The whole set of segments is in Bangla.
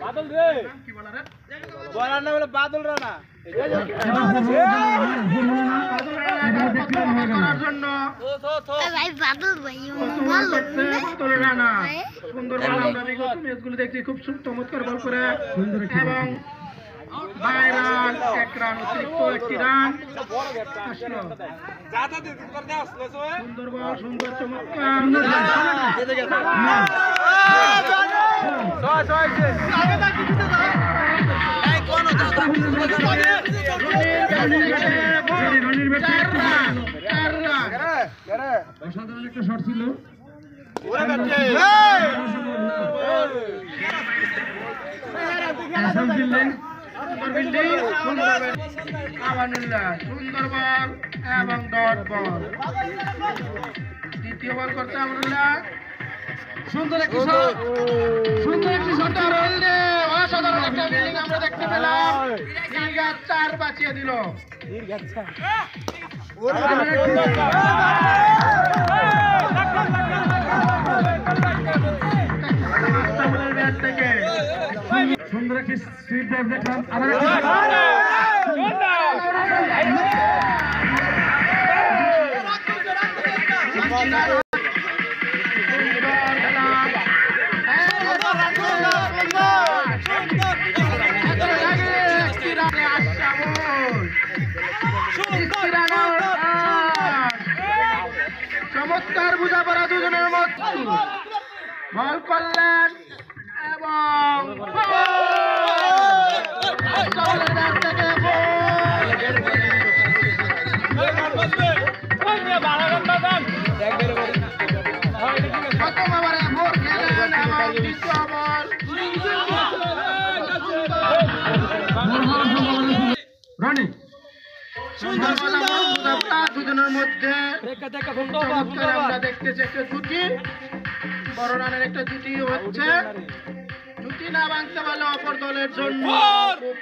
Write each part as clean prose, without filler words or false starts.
বাদল রে বলার না বলে বাদল রানা দেখছি খুব চমৎকার বল করে এবং ভাইরাল এক রান অতিরিক্ত একটি রান সুন্দর বল সুন্দর চমৎকার অসাধারণ একটা শট ছিল সুন্দর বল এবং ডট বল দ্বিতীয় বল করতে আমরুল্লাহ সুন্দর একটি শট অসাধারণ একটা ফিল্ডিং আমরা দেখতে পেলাম 4 বাঁচিয়ে দিল সুন্দর একটি সুইপ ড্রাইভ দেখলাম চমৎকার বোঝাপড়া দুজনের মধ্যে বল করলেন এবং দুজনের মধ্যে আমরা দেখতেছি একটা জুটি বড় রানের একটা জুটি হচ্ছে জুটি না ভাঙতে পারলে অপর দলের জন্য খুব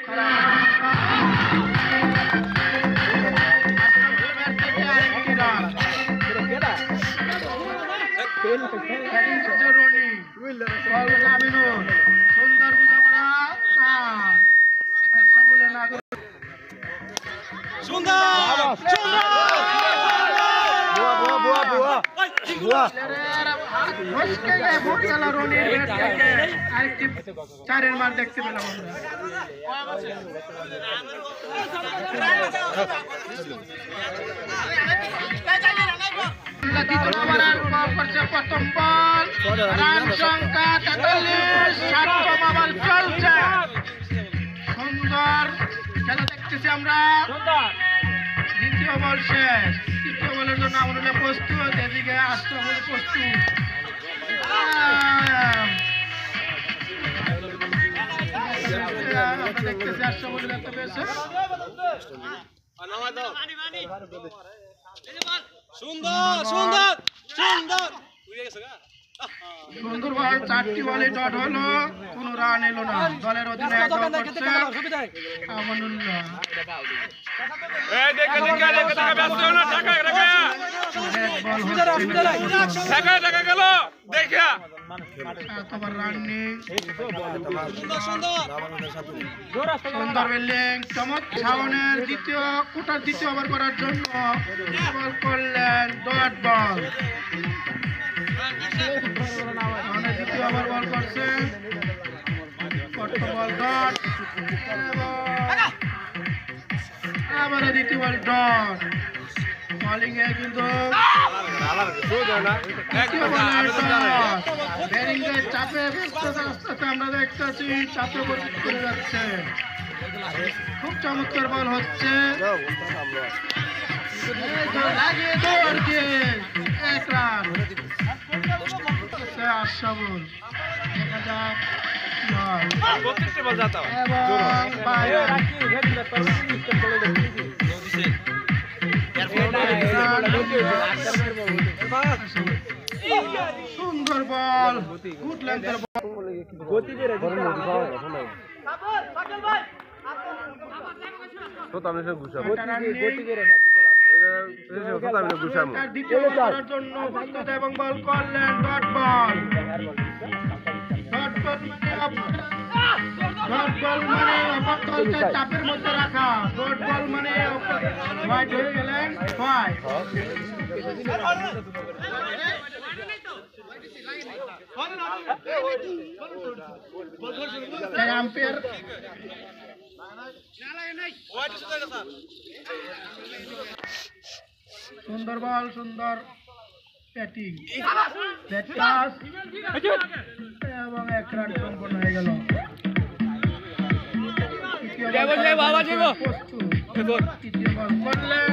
সুন্দর বলে না চারের মার দেখতে পেলাম প্রথম বল রান সংখ্যা 43 চলছে সুন্দর খেলা দেখতেছি আমরা দ্বিতীয় বল শেষ তৃতীয় বলের জন্য আমরা প্রস্তুত এদিকে আসতে হবে প্রস্তুত দেখতেছি আসতে বলে দেখতে পেয়েছে সুন্দর বল 4টি বলে ডট হলো কোন রান এলো না দলের অধিনায়ক আমানুল্লাহ সুন্দর বিল্ডিং চমৎকার শাওনের দ্বিতীয় ওভার করার জন্য বল করলেন ডট বল দ্বিতীয় ওভার বল করছে বল ডট আবার দ্বিতীয় বল ডট বলিং এ কিন্তু চাপে আমরা দেখতেছি চাপে করে যাচ্ছে খুব চমৎকার বল হচ্ছে এক রান আশাবুল দেখা যাক এবং সুন্দর বল, গুড লেন্থের বল। গতি বেড়ে দ্বিতীয় বল করার জন্য প্রস্তুত এবং বল করলেন ডট বল। ডট বল মানে অপর দলকে চাপের মধ্যে রাখা। ডট বল মানে হোয়াইট হয়ে গেলেন হোয়াইট। আম্পায়ার সুন্দর বল, সুন্দর ব্যাটিং, এবং 1 রান সম্পন্ন হয়ে গেল। তৃতীয় বল করলেন